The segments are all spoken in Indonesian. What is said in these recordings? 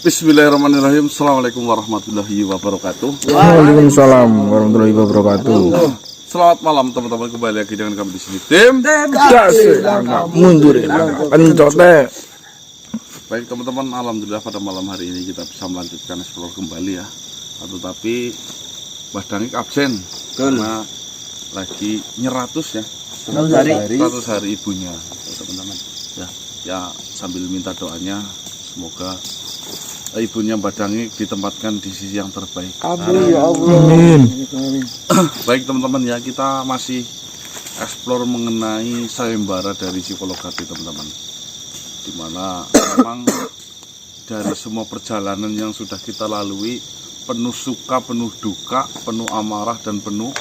Bismillahirrahmanirrahim. Assalamualaikum warahmatullahi wabarakatuh. Waalaikumsalam warahmatullahi wabarakatuh. Selamat malam teman-teman, kembali lagi dengan kami di sini tim Gas mundur pencote. Baik teman-teman, alhamdulillah pada malam hari ini kita bisa melanjutkan explore kembali ya. Tetapi Mbah Dangik absen karena lagi nyeratus ya. 100 hari ibunya teman-teman. Ya sambil minta doanya semoga ibunya Mbah Dangik ditempatkan di sisi yang terbaik. Amin ya Allah. Amin. Baik teman-teman ya, kita masih explore mengenai sayembara dari psikolog hati teman-teman. Dimana memang dari semua perjalanan yang sudah kita lalui, penuh suka, penuh duka, penuh amarah dan penuh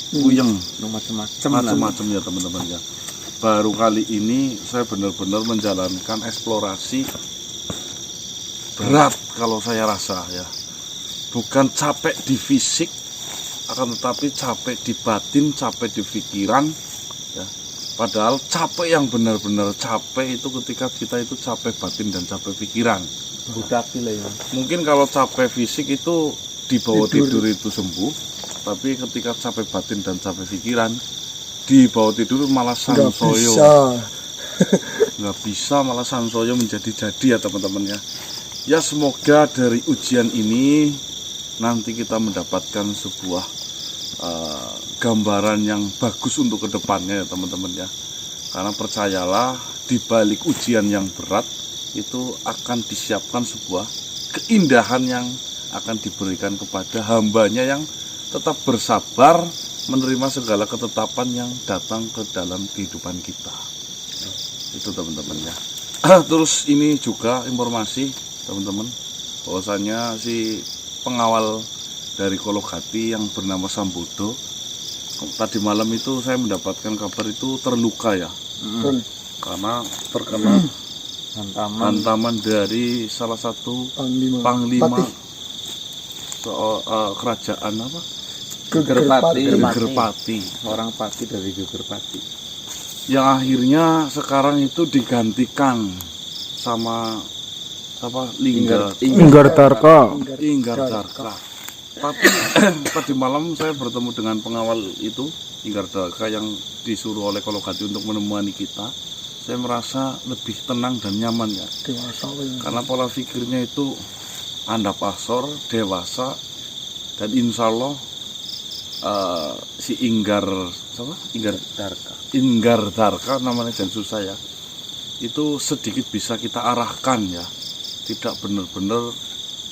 puyeng, macam-macam ya teman-teman ya. Baru kali ini saya benar-benar menjalankan eksplorasi berat kalau saya rasa ya. Bukan capek di fisik, akan tetapi capek di batin, capek di pikiran ya. Padahal capek yang benar-benar capek itu ketika kita itu capek batin dan capek pikiran. Mungkin kalau capek fisik itu dibawa tidur itu sembuh, tapi ketika capek batin dan capek pikiran dibawa tidur malah sansoyo. Nggak bisa malah sansoyo menjadi-jadi ya teman-teman ya. Ya semoga dari ujian ini nanti kita mendapatkan sebuah gambaran yang bagus untuk kedepannya ya teman-teman ya. Karena percayalah di balik ujian yang berat itu akan disiapkan sebuah keindahan yang akan diberikan kepada hambanya yang tetap bersabar menerima segala ketetapan yang datang ke dalam kehidupan kita. Itu teman-teman ya. Terus ini juga informasi teman-teman, bahwasanya si pengawal dari Kolokati yang bernama Sambodo tadi malam itu saya mendapatkan kabar itu terluka ya, karena terkena hantaman dari salah satu panglima kerajaan apa? Gegerpati, seorang pati dari Gegerpati, yang akhirnya sekarang itu digantikan sama apa Inggar Tarka. Tapi tadi malam saya bertemu dengan pengawal itu Inggar Tarka yang disuruh oleh Kolokati untuk menemani kita. Saya merasa lebih tenang dan nyaman ya. Dewasa, karena pola pikirnya itu anda pasor, dewasa, dan insya Allah si Inggar Tarka namanya, dan susah ya. Itu sedikit bisa kita arahkan ya. Tidak benar-benar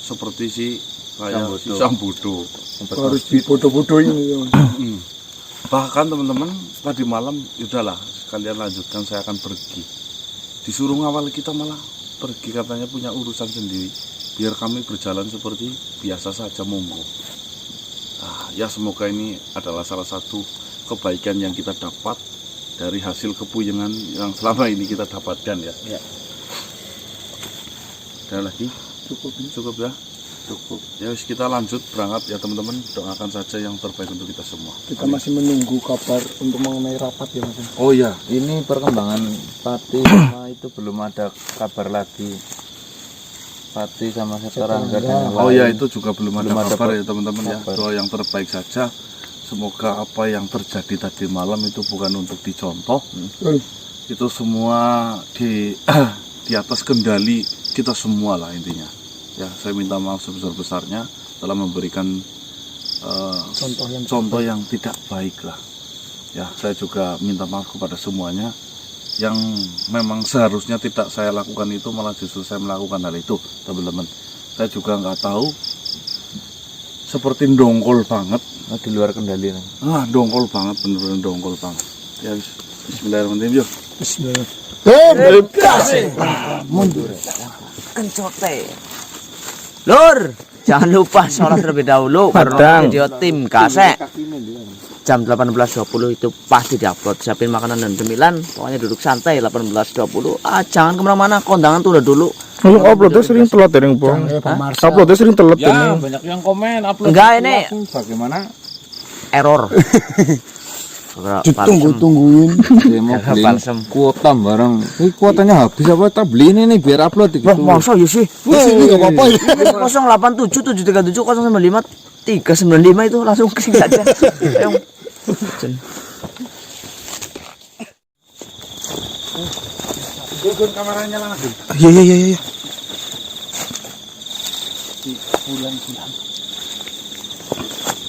seperti si Sambodo. harus dibodoh-bodohin. Bahkan teman-teman tadi malam udahlah sekalian lanjutkan, saya akan pergi. Disuruh ngawal kita malah pergi, katanya punya urusan sendiri. Biar kami berjalan seperti biasa saja, monggo. Ya semoga ini adalah salah satu kebaikan yang kita dapat dari hasil kepuyengan yang selama ini kita dapatkan ya. Ada lagi? Cukup ya? Cukup. Ya kita lanjut berangkat ya teman-teman. Doakan saja yang terbaik untuk kita semua. Kita masih menunggu kabar untuk mengenai rapat ya Mas. Oh iya, ini perkembangan Pati sama itu belum ada kabar lagi. Pati sama Seterangga dan oh ya itu juga belum ada kabar ya ya teman-teman ya. Doa yang terbaik saja. Semoga apa yang terjadi tadi malam itu bukan untuk dicontoh. Itu semua di atas kendali kita semua lah intinya. Ya, saya minta maaf sebesar-besarnya telah memberikan contoh yang tidak baik lah. Ya, saya juga minta maaf kepada semuanya yang memang seharusnya tidak saya lakukan itu, malah justru saya melakukan hal itu, teman-teman. Saya juga nggak tahu, seperti dongkol banget. di luar kendali. Dongkol banget, bener-bener dongkol banget. Ya, bismillahirrahmanirrahim. Yuk. Mundur. Encote. Lur, jangan lupa sholat terlebih dahulu karena video tim kasek jam 18.20 itu pasti diupload. Siapin makanan dan cemilan, pokoknya duduk santai 18.20. Jangan kemana-mana, kondangan tuh udah dulu. Lu uploadnya sering telat ya, Bang. Uploadnya sering telat Ya, ini. banyak yang komen upload. Enggak, ini Bagaimana? error. Ditunggu-tungguin. Dia mau beli kuota barang. Ini kuotanya habis apa? Tak beli ini nih biar upload gitu. Wah, masa ya sih? Ini enggak apa-apa ya. 087 737 095 395 itu langsung kesini saja. Ayo. Gun kameranya lah Gun. Iya.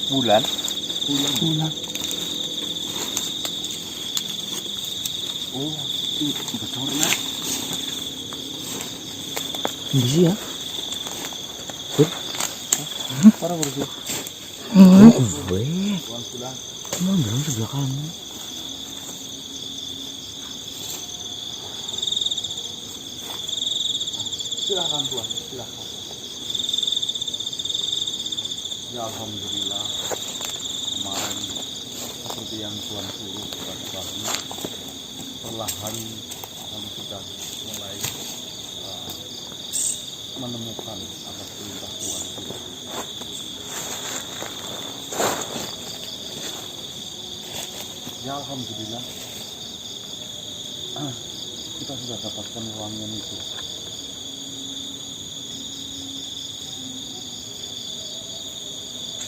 Bulan. Oh, itu bocornya. Bisa ya? Para bersih. Emang belum sebelah kamu. Silakan Tuan, silakan. Ya alhamdulillah. Kemarin seperti yang Tuan suruh kepada kami, perlahan kami sudah mulai menemukan atas perintah Tuan. Ya alhamdulillah, kita sudah dapatkan ruangan itu.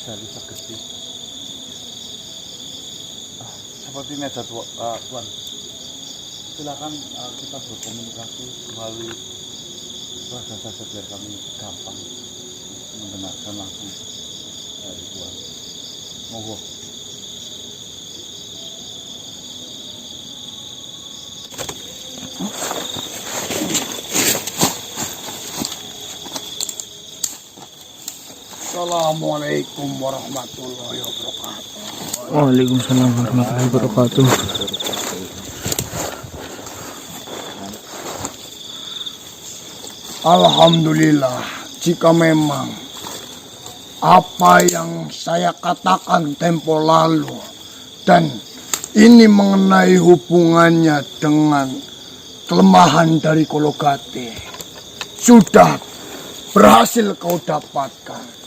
Dari Sagesti. Seperti ini aja Tuan. Silakan kita berkomunikasi melalui bahasa saja biar kami gampang mendengarkan langsung dari Tuan. Monggo. Assalamualaikum warahmatullahi wabarakatuh. Waalaikumsalam warahmatullahi wabarakatuh. Alhamdulillah, jika memang apa yang saya katakan tempo lalu dan ini mengenai hubungannya dengan kelemahan dari Kologate sudah berhasil kau dapatkan.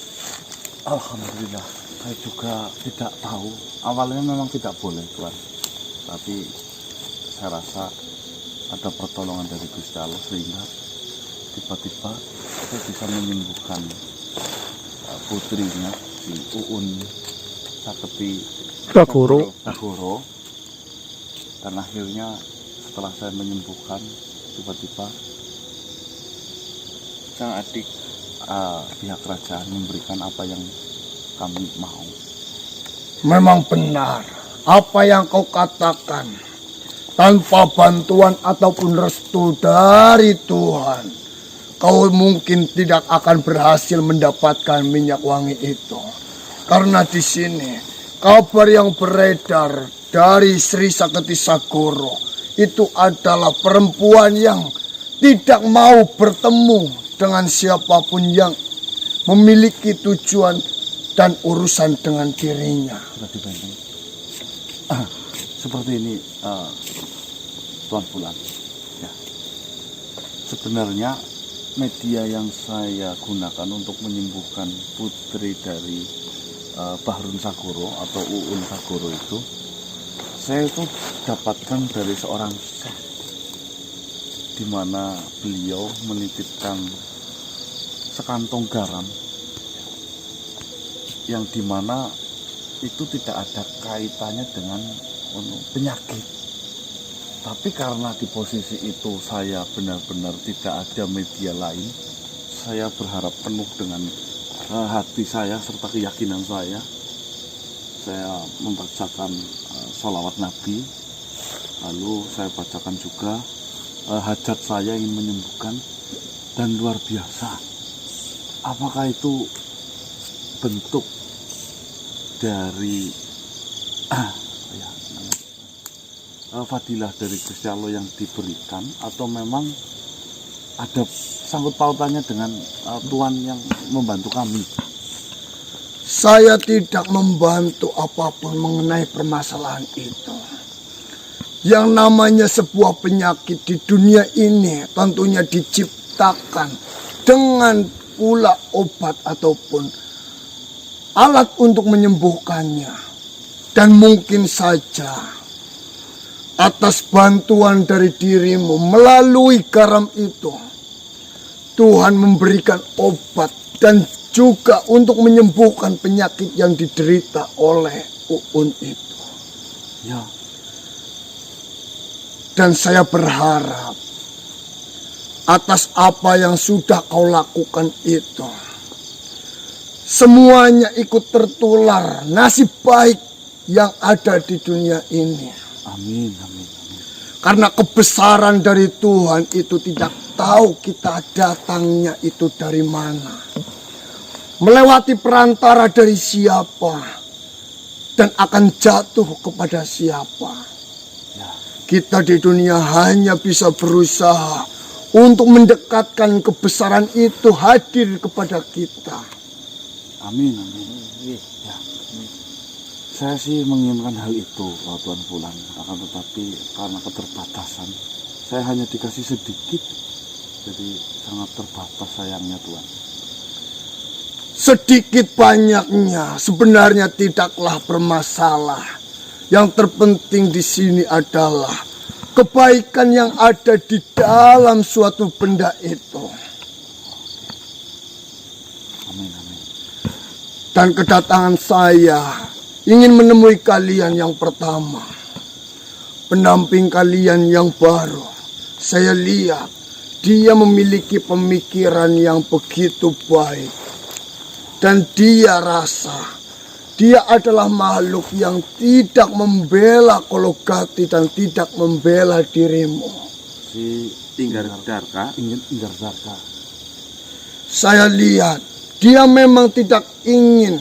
Alhamdulillah, saya juga tidak tahu. Awalnya memang tidak boleh Tuan, tapi saya rasa ada pertolongan dari Gusti Allah sehingga tiba-tiba saya bisa menyembuhkan putrinya si Uun Saketi Bagoro. Dan akhirnya setelah saya menyembuhkan, tiba-tiba sang adik pihak kerajaan memberikan apa yang kami mau. Memang benar apa yang kau katakan. Tanpa bantuan ataupun restu dari Tuhan, kau mungkin tidak akan berhasil mendapatkan minyak wangi itu. Karena di sini kabar yang beredar dari Sri Saketi Sagoro itu adalah perempuan yang tidak mau bertemu dengan siapapun yang memiliki tujuan dan urusan dengan dirinya. Seperti ini Tuan Bulan ya. Sebenarnya media yang saya gunakan untuk menyembuhkan putri dari Bahrun Sagoro atau Uun Sagoro itu, saya itu dapatkan dari seorang syekh, di mana beliau menitipkan sekantong garam yang dimana itu tidak ada kaitannya dengan penyakit. Tapi karena di posisi itu saya benar-benar tidak ada media lain, saya berharap penuh dengan hati saya serta keyakinan saya membacakan sholawat Nabi, lalu saya bacakan juga hajat saya ingin menyembuhkan, dan luar biasa. Apakah itu bentuk dari fadilah dari Gusti Allah yang diberikan, atau memang ada sangkut pautannya dengan Tuhan yang membantu kami? Saya tidak membantu apapun mengenai permasalahan itu. Yang namanya sebuah penyakit di dunia ini tentunya diciptakan dengan pula obat ataupun alat untuk menyembuhkannya. Dan mungkin saja atas bantuan dari dirimu melalui garam itu, Tuhan memberikan obat dan juga untuk menyembuhkan penyakit yang diderita oleh Uun itu. Ya. Dan saya berharap atas apa yang sudah kau lakukan itu, semuanya ikut tertular nasib baik yang ada di dunia ini. Amin, amin, amin. Karena kebesaran dari Tuhan itu tidak tahu kita datangnya itu dari mana, melewati perantara dari siapa, dan akan jatuh kepada siapa. Kita di dunia hanya bisa berusaha untuk mendekatkan kebesaran itu hadir kepada kita. Amin, amin. Ya. Saya sih menginginkan hal itu, Tuan Fulan. Akan tetapi karena keterbatasan, saya hanya dikasih sedikit. Jadi sangat terbatas sayangnya, Tuan. Sedikit banyaknya sebenarnya tidaklah bermasalah. Yang terpenting di sini adalah kebaikan yang ada di dalam suatu benda itu. Amin, amin. Dan kedatangan saya ingin menemui kalian yang pertama, pendamping kalian yang baru. Saya lihat dia memiliki pemikiran yang begitu baik. Dan dia rasa dia adalah makhluk yang tidak membela Kologati dan tidak membela dirimu. Si Inggar Darka. Saya lihat dia memang tidak ingin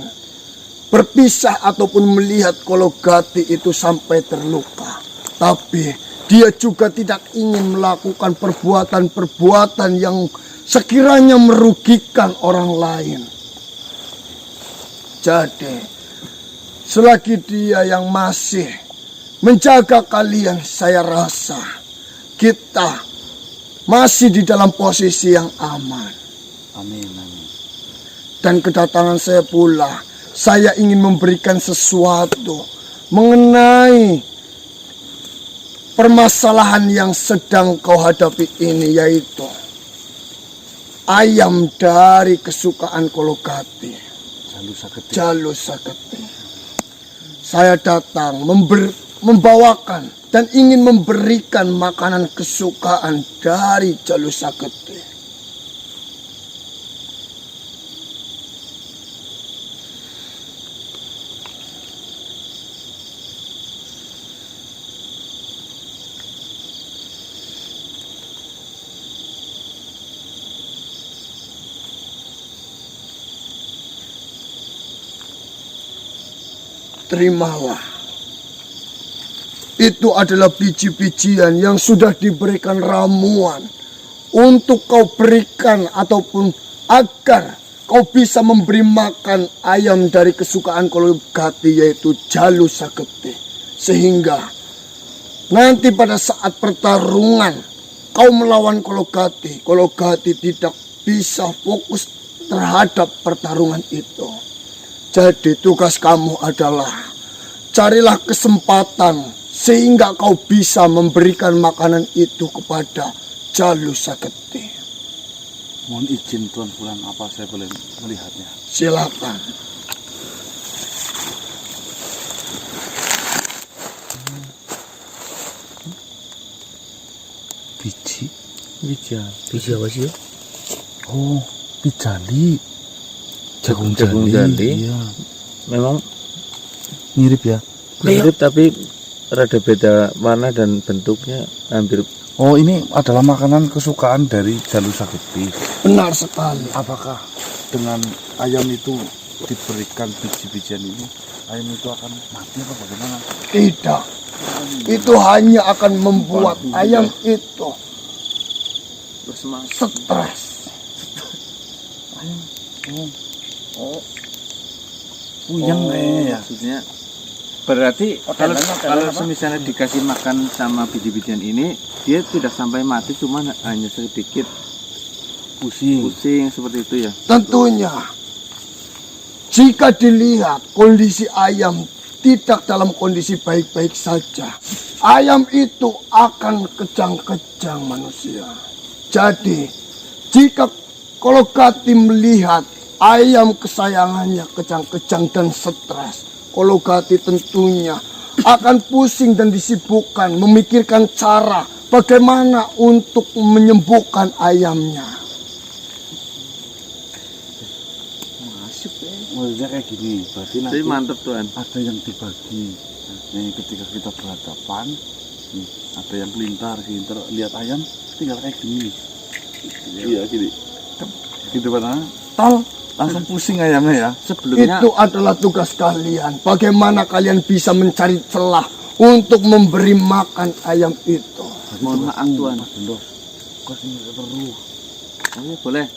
berpisah ataupun melihat Kologati itu sampai terluka. Tapi dia juga tidak ingin melakukan perbuatan-perbuatan yang sekiranya merugikan orang lain. Jadi, selagi dia yang masih menjaga kalian, saya rasa kita masih di dalam posisi yang aman. Amin, amin. Dan kedatangan saya pula, saya ingin memberikan sesuatu mengenai permasalahan yang sedang kau hadapi ini, yaitu ayam dari kesukaan Kologati, Jalu Saketi. Saya datang membawakan dan ingin memberikan makanan kesukaan dari Jalu Saketi. Terimalah. Itu adalah biji-bijian yang sudah diberikan ramuan untuk kau berikan ataupun agar kau bisa memberi makan ayam dari kesukaan Kologati, yaitu Jalu Saketi. Sehingga nanti pada saat pertarungan kau melawan Kologati, Kologati tidak bisa fokus terhadap pertarungan itu. Jadi tugas kamu adalah carilah kesempatan sehingga kau bisa memberikan makanan itu kepada Jalu Saketi. Mohon izin Tuan Fulan, apa saya boleh melihatnya? Silakan. Biji apa sih? Oh, bijali. Jagung jali. Iya. Memang Mirip ya. mirip tapi rada beda warna dan bentuknya hampir. Oh, ini adalah makanan kesukaan dari Jalu Saketi. Benar sekali. Apakah dengan ayam itu diberikan biji-bijian ini, ayam itu akan mati atau bagaimana? Tidak. Itu hanya akan membuat ayam itu stres. Puyeng kayaknya ya. Maksudnya berarti kalau misalnya dikasih makan sama biji-bijian ini, dia tidak sampai mati, cuma hanya sedikit pusing seperti itu ya. Tentunya jika dilihat kondisi ayam tidak dalam kondisi baik-baik saja, ayam itu akan kejang-kejang manusia. Jadi, jika Kolokati melihat ayam kesayangannya kejang-kejang dan stres, Kolokati tentunya akan pusing dan disibukkan memikirkan cara bagaimana untuk menyembuhkan ayamnya. Maksudnya kayak gini, berarti nanti Jadi mantep Tuhan. ada yang dibagi. Nih ketika kita berhadapan, nih, ada yang kelintar, lihat ayam, tinggal kayak gini. Iya gini. Gitu mana? Tol, langsung pusing ayamnya ya. Sebelumnya Itu adalah tugas kalian. Bagaimana kalian bisa mencari celah untuk memberi makan ayam itu. mohon maaf Tuhan. Kok sini terus? Oh, iya, boleh.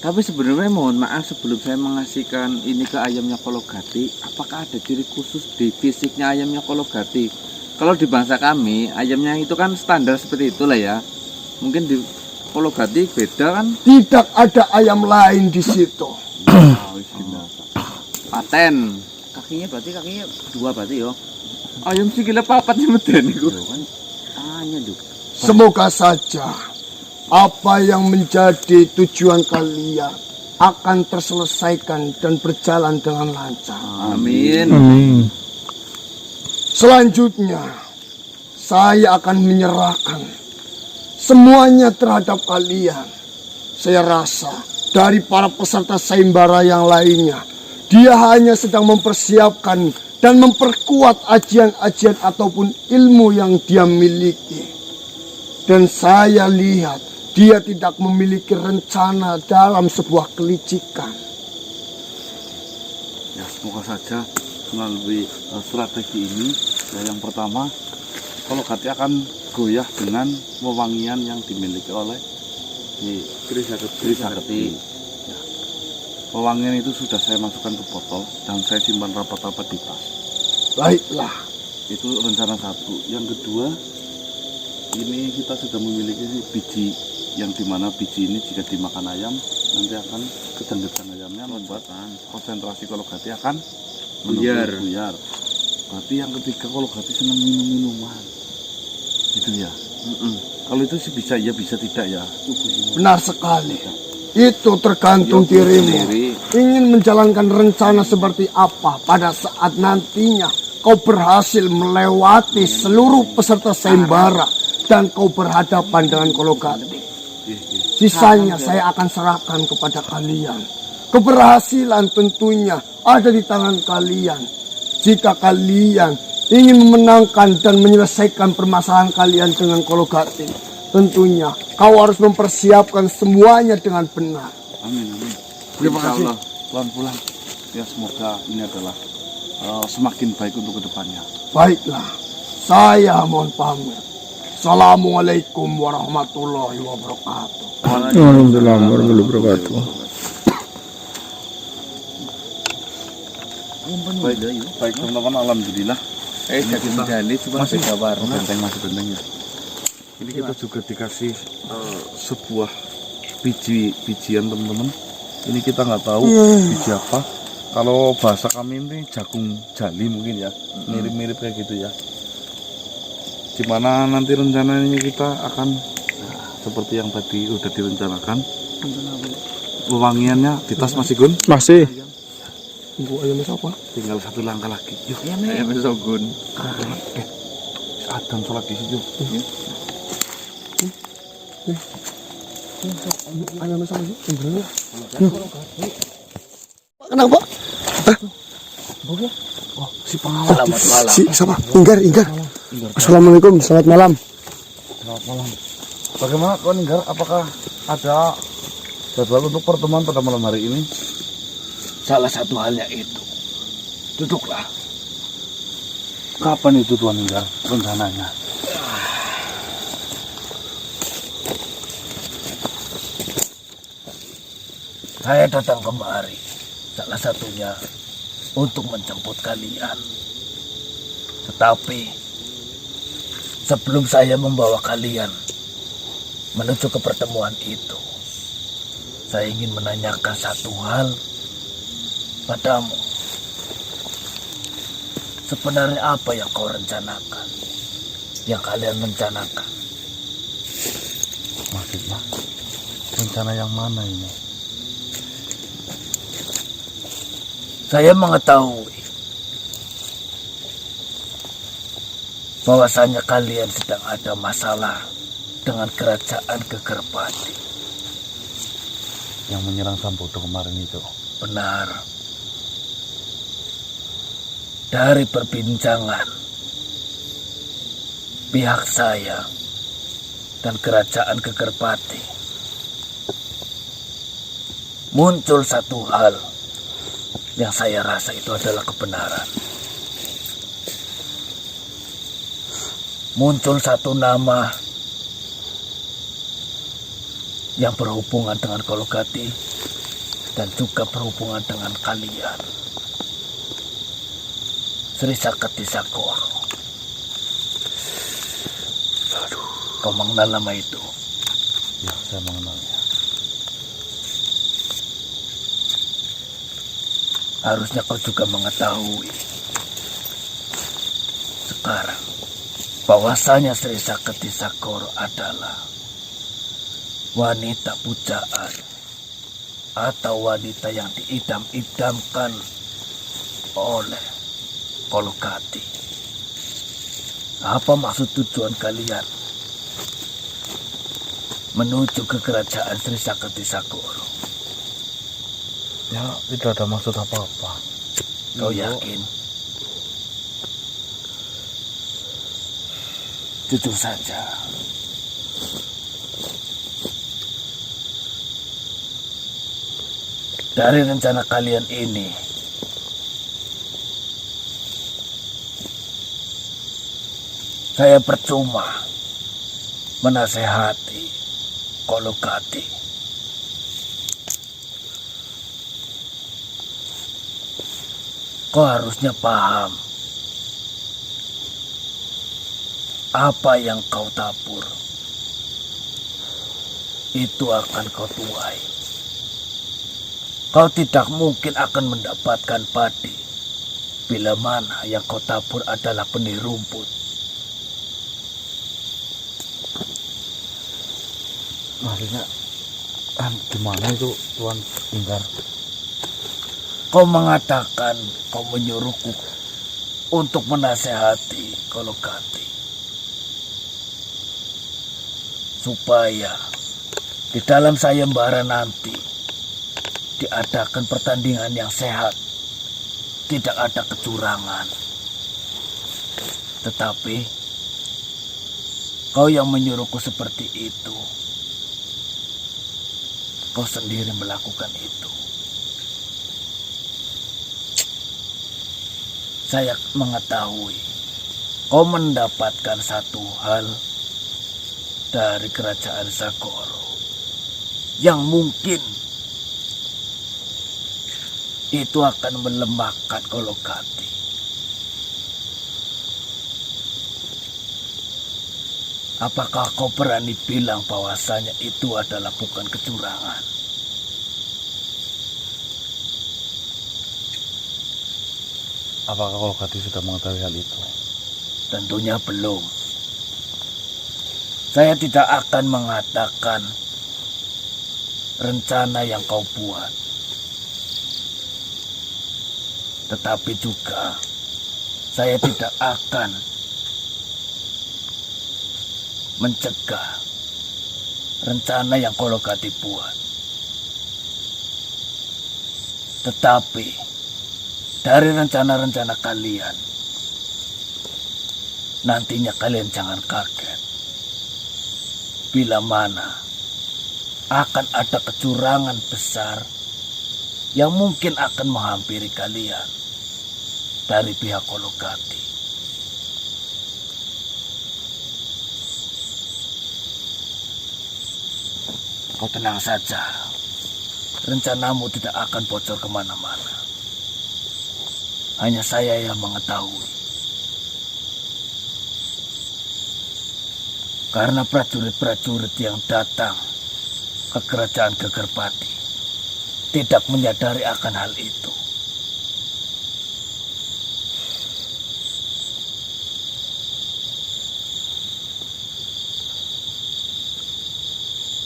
Tapi sebenarnya mohon maaf sebelum saya mengasihkan ini ke ayamnya Kologati, apakah ada ciri khusus di fisiknya ayamnya Kologati? Kalau di bangsa kami, ayamnya itu kan standar seperti itulah ya. Mungkin di Kologati beda kan? Tidak ada ayam lain di situ. Paten. Kakinya dua berarti yo. Ayam sikile papat ya meden iku. Tanya Duk. Semoga saja apa yang menjadi tujuan kalian akan terselesaikan dan berjalan dengan lancar. Amin. Amin. Selanjutnya, saya akan menyerahkan semuanya terhadap kalian. Saya rasa dari para peserta sayembara yang lainnya, dia hanya sedang mempersiapkan dan memperkuat ajian-ajian ataupun ilmu yang dia miliki. Dan saya lihat dia tidak memiliki rencana dalam sebuah kelicikan. Ya semoga saja melalui strategi ini, ya, yang pertama Kologati akan goyah dengan wewangian yang dimiliki oleh si Trisakti. Ya. Wewangian itu sudah saya masukkan ke botol dan saya simpan rapat-rapat di tas. Baiklah, Itu rencana satu. Yang kedua, ini kita sudah memiliki biji yang dimana biji ini jika dimakan ayam nanti akan kejang-kejang ayamnya membuat konsentrasi Kologati akan Buyar. buyar. Berarti yang ketiga Kologati senang minum-minuman. Gitu ya. Kalau itu sih bisa ya bisa tidak ya. benar sekali. Itu tergantung dirimu. Ingin menjalankan rencana seperti apa pada saat nantinya kau berhasil melewati seluruh peserta sayembara dan kau berhadapan dengan Kologati. Sisanya saya akan serahkan kepada kalian. Keberhasilan tentunya ada di tangan kalian. Jika kalian ingin memenangkan dan menyelesaikan permasalahan kalian dengan Kologati, tentunya kau harus mempersiapkan semuanya dengan benar. Amin amin. Terima kasih. Pelan-pelan. Ya semoga ini adalah semakin baik untuk kedepannya. Baiklah, saya mohon pamit. Assalamualaikum warahmatullahi wabarakatuh. Alhamdulillah warahmatullahi wabarakatuh. Baik teman-teman, alhamdulillah. Jadi medali cuma Masih gambar. masih benteng ya. Ini kita juga dikasih sebuah bijian teman-teman. Ini kita nggak tahu biji apa. Kalau bahasa kami ini jagung jali mungkin ya, mirip-mirip kayak gitu ya. Dimana nanti rencananya kita akan seperti yang tadi udah direncanakan. Wewangiannya di tas masih Gun. Masih. Tinggal satu langkah lagi. Yuk. Ayam sogun. Adam sholat di situ. Kenapa? Si pengawal. Si siapa? Inggar. Assalamualaikum, selamat malam. Selamat malam. Bagaimana kawan Inggar? Apakah ada jadwal untuk pertemuan pada malam hari ini? Salah satu halnya itu. Duduklah. Kapan itu Tuan Inggar rencananya? Saya datang kemari. Salah satunya untuk menjemput kalian. Tetapi sebelum saya membawa kalian menuju ke pertemuan itu, saya ingin menanyakan satu hal padamu. Sebenarnya apa yang kau rencanakan? Yang kalian rencanakan? Maksudnya rencana yang mana ini? Saya mengetahui bahwasanya kalian sedang ada masalah dengan kerajaan Gegerpati. Yang menyerang Sambodo kemarin itu. Benar. Dari perbincangan pihak saya dan kerajaan Gegerpati, muncul satu hal yang saya rasa itu adalah kebenaran. Muncul satu nama yang berhubungan dengan Kologati dan juga berhubungan dengan kalian. Sri Saketi Sakoro. Kau mengenal nama itu? Ya, saya mengenalnya. Harusnya kau juga mengetahui sekarang bahwasanya Sri Saketi Sakoro adalah wanita pujaan atau wanita yang diidam-idamkan oleh Kologati. Apa maksud tujuan kalian menuju ke kerajaan Sri Saketi Sakoro? Ya, tidak ada maksud apa-apa. Kau yakin? Jujur saja. Dari rencana kalian ini, saya percuma menasehati Kologati. Kau harusnya paham apa yang kau tabur itu akan kau tuai. Kau tidak mungkin akan mendapatkan padi bila mana yang kau tabur adalah benih rumput. Maksudnya gimana itu Tuan Inggar? Kau mengatakan kau menyuruhku untuk menasehati Kologati supaya di dalam sayembara nanti diadakan pertandingan yang sehat, tidak ada kecurangan. Tetapi kau yang menyuruhku seperti itu, kau sendiri melakukan itu. Saya mengetahui kau mendapatkan satu hal dari kerajaan Sakoro yang mungkin itu akan melemahkan Kologati. Apakah kau berani bilang bahwasanya itu adalah bukan kecurangan? Apakah Kologati sudah mengetahui hal itu? Tentunya belum. Saya tidak akan mengatakan rencana yang kau buat. Tetapi juga saya tidak akan mencegah rencana yang Kologati buat. Tetapi dari rencana-rencana kalian, nantinya kalian jangan kaget bila mana akan ada kecurangan besar yang mungkin akan menghampiri kalian dari pihak Kologati. Kau tenang saja, rencanamu tidak akan bocor kemana-mana. Hanya saya yang mengetahui. Karena prajurit-prajurit yang datang ke kerajaan Gegerpati tidak menyadari akan hal itu.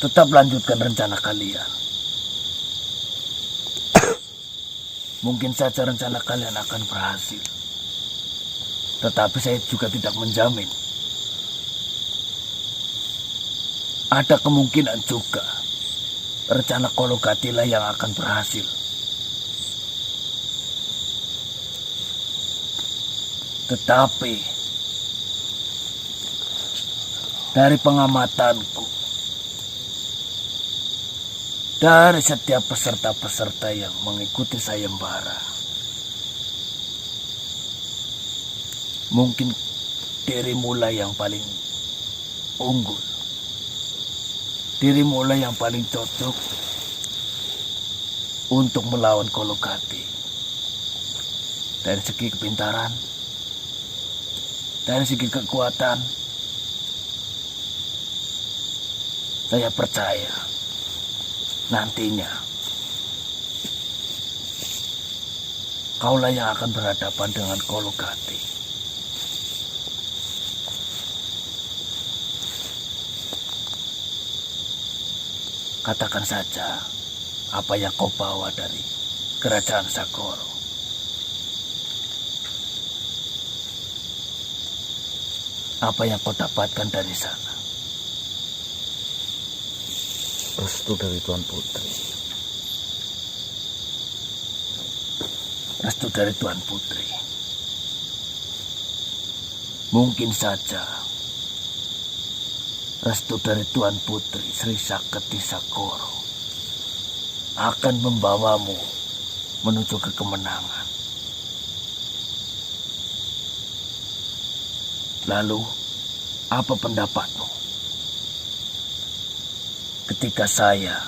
tetap lanjutkan rencana kalian. Mungkin saja rencana kalian akan berhasil. Tetapi saya juga tidak menjamin. Ada kemungkinan juga rencana Kologati lah yang akan berhasil. Tetapi dari pengamatanku, dari setiap peserta-peserta yang mengikuti sayembara, mungkin dirimu lah yang paling unggul. Dirimu lah yang paling cocok untuk melawan Kologati. Dari segi kepintaran, dari segi kekuatan, saya percaya nantinya kaulah yang akan berhadapan dengan Kologati. Katakan saja apa yang kau bawa dari kerajaan Sagoro. Apa yang kau dapatkan dari sana? Restu dari Tuan Putri. Restu dari Tuan Putri. Mungkin saja restu dari Tuan Putri Sri Saketi Sagoro akan membawamu menuju ke kemenangan. Lalu, apa pendapatmu ketika saya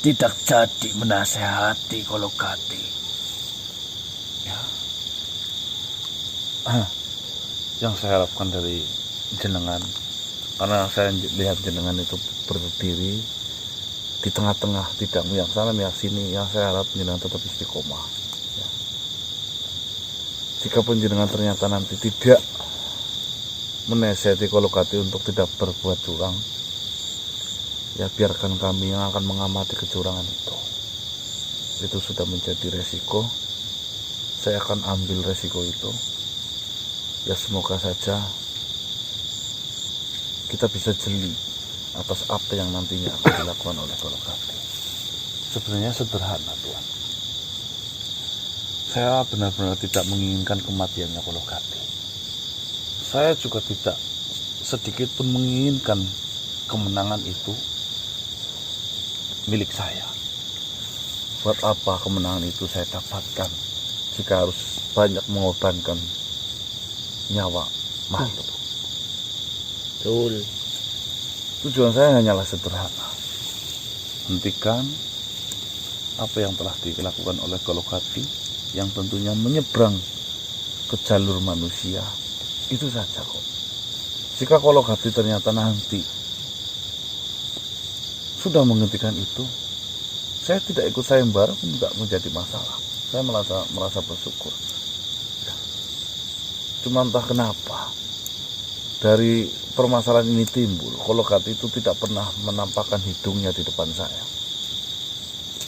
tidak jadi menasehati Kologati? Yang saya harapkan dari jenengan, karena saya lihat jenengan itu berdiri di tengah-tengah, tidak melihat sana melihat sini, yang saya harap jenengan tetap istiqomah ya. Jika pun jenengan ternyata nanti tidak menasihati Kologati untuk tidak berbuat curang, ya biarkan kami yang akan mengamati kecurangan itu sudah menjadi resiko. Saya akan ambil resiko itu. Ya semoga saja kita bisa jeli atas apa yang nantinya akan dilakukan oleh Kologati. Sebenarnya sederhana, Tuan. Saya benar-benar tidak menginginkan kematiannya Kologati. Saya juga tidak sedikit pun menginginkan kemenangan itu milik saya. Buat apa kemenangan itu saya dapatkan jika harus banyak mengorbankan nyawa makhluk? Betul. Tujuan saya hanyalah sederhana. Hentikan apa yang telah dilakukan oleh Kologati yang tentunya menyeberang ke jalur manusia. Itu saja kok. Jika Kologati ternyata nanti sudah menghentikan itu, saya tidak ikut sayembara pun tidak menjadi masalah. Saya merasa bersyukur. Cuma entah kenapa dari permasalahan ini timbul, Kologati itu tidak pernah menampakkan hidungnya di depan saya,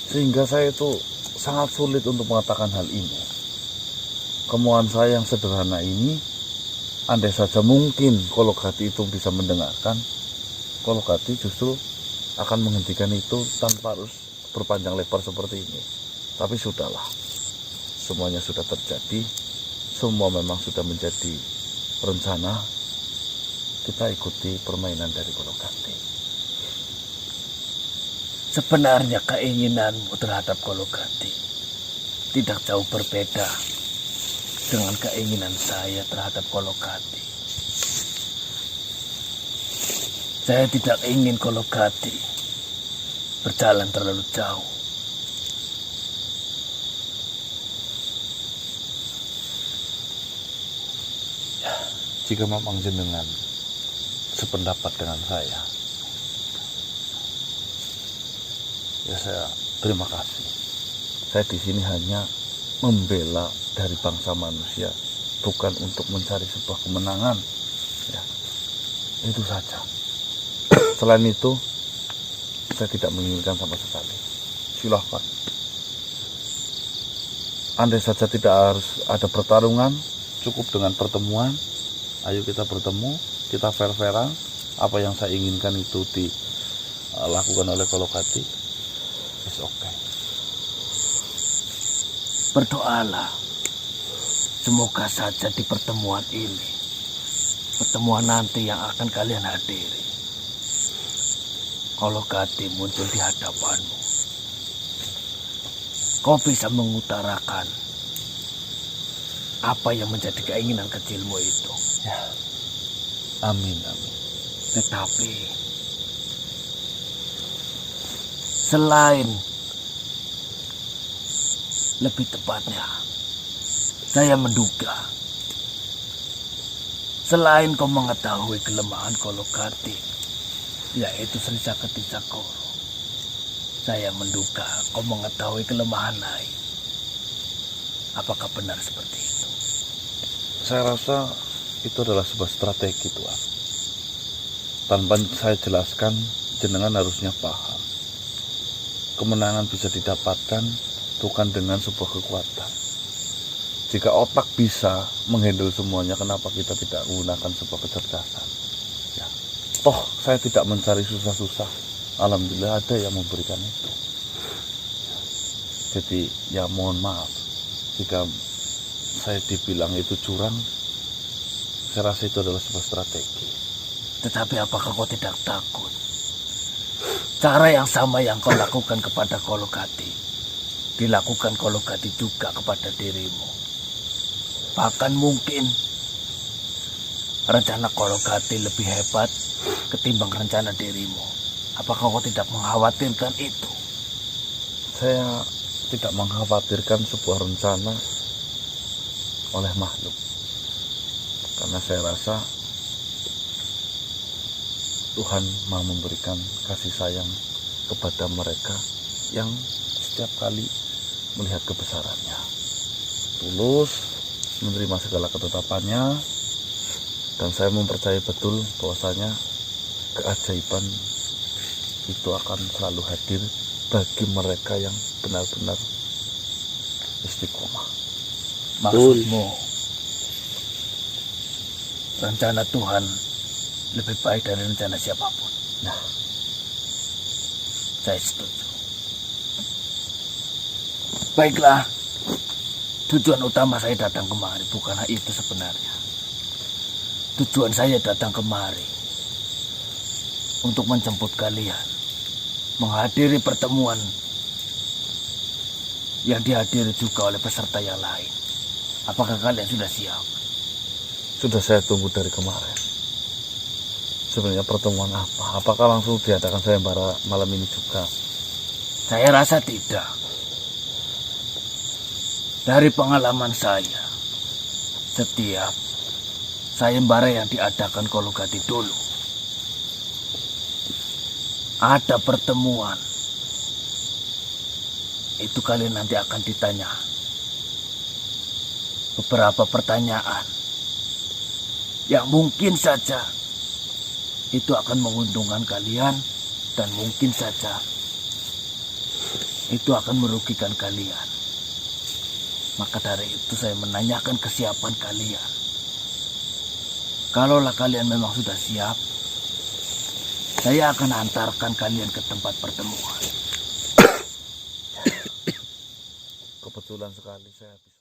sehingga saya itu sangat sulit untuk mengatakan hal ini. Kemauan saya yang sederhana ini, andai saja mungkin Kologati itu bisa mendengarkan, Kologati justru akan menghentikan itu tanpa harus berpanjang lebar seperti ini. Tapi sudahlah, semuanya sudah terjadi. Semua memang sudah menjadi rencana. Kita ikuti permainan dari Kologati. Sebenarnya keinginanmu terhadap Kologati tidak jauh berbeda dengan keinginan saya terhadap Kologati. Saya tidak ingin Kologati berjalan terlalu jauh. Jika memang jenengan sependapat dengan saya, ya saya terima kasih. Saya di sini hanya membela dari bangsa manusia, bukan untuk mencari sebuah kemenangan. Ya. Itu saja. Selain itu, saya tidak menginginkan sama sekali. Silahkan. Andai saja tidak harus ada pertarungan, cukup dengan pertemuan. Ayo kita bertemu, kita fair-fairan. Apa yang saya inginkan itu dilakukan oleh Kolokati. It's okay. Berdoalah. Semoga saja di pertemuan ini, pertemuan nanti yang akan kalian hadiri, Kolokati muncul di hadapanmu. Kau bisa mengutarakan apa yang menjadi keinginan kecilmu itu. Ya. Amin, amin. Tetapi selain, lebih tepatnya, saya menduga selain kau mengetahui kelemahan Kolokati, yaitu Sri Saketi Cakoro, saya menduga kau mengetahui kelemahan lain. Apakah benar seperti itu? Saya rasa itu adalah sebuah strategi, Tuan. Tanpa saya jelaskan, jenengan harusnya paham. Kemenangan bisa didapatkan bukan dengan sebuah kekuatan. Jika otak bisa menghandle semuanya, kenapa kita tidak menggunakan sebuah kecerdasan? Ya. Toh saya tidak mencari susah-susah. Alhamdulillah ada yang memberikan itu. Jadi ya mohon maaf jika saya dibilang itu curang. Saya rasa itu adalah sebuah strategi. Tetapi apakah kau tidak takut? Cara yang sama yang kau lakukan kepada Kolokati, dilakukan Kolokati juga kepada dirimu. Bahkan mungkin rencana Kolokati lebih hebat ketimbang rencana dirimu. Apakah kau tidak mengkhawatirkan itu? Saya tidak mengkhawatirkan sebuah rencana oleh makhluk. Karena saya rasa Tuhan mau memberikan kasih sayang kepada mereka yang setiap kali melihat kebesarannya. Tulus menerima segala ketetapannya, dan saya mempercayai betul bahwasanya keajaiban itu akan selalu hadir bagi mereka yang benar-benar istiqomah. Maksudmu, rencana Tuhan lebih baik dari rencana siapapun. Nah, saya setuju. Baiklah, tujuan utama saya datang kemari bukanlah itu sebenarnya. Tujuan saya datang kemari untuk menjemput kalian, menghadiri pertemuan yang dihadiri juga oleh peserta yang lain. Apakah kalian sudah siap? sudah saya tunggu dari kemarin. Sebenarnya pertemuan apa? Apakah langsung diadakan sayembara malam ini juga? Saya rasa tidak. Dari pengalaman saya, setiap sayembara yang diadakan Kolokati dulu, ada pertemuan. Itu kalian nanti akan ditanya beberapa pertanyaan yang mungkin saja itu akan menguntungkan kalian, dan mungkin saja itu akan merugikan kalian. Maka dari itu saya menanyakan kesiapan kalian. Kalaulah kalian memang sudah siap, saya akan antarkan kalian ke tempat pertemuan. Kebetulan sekali saya bisa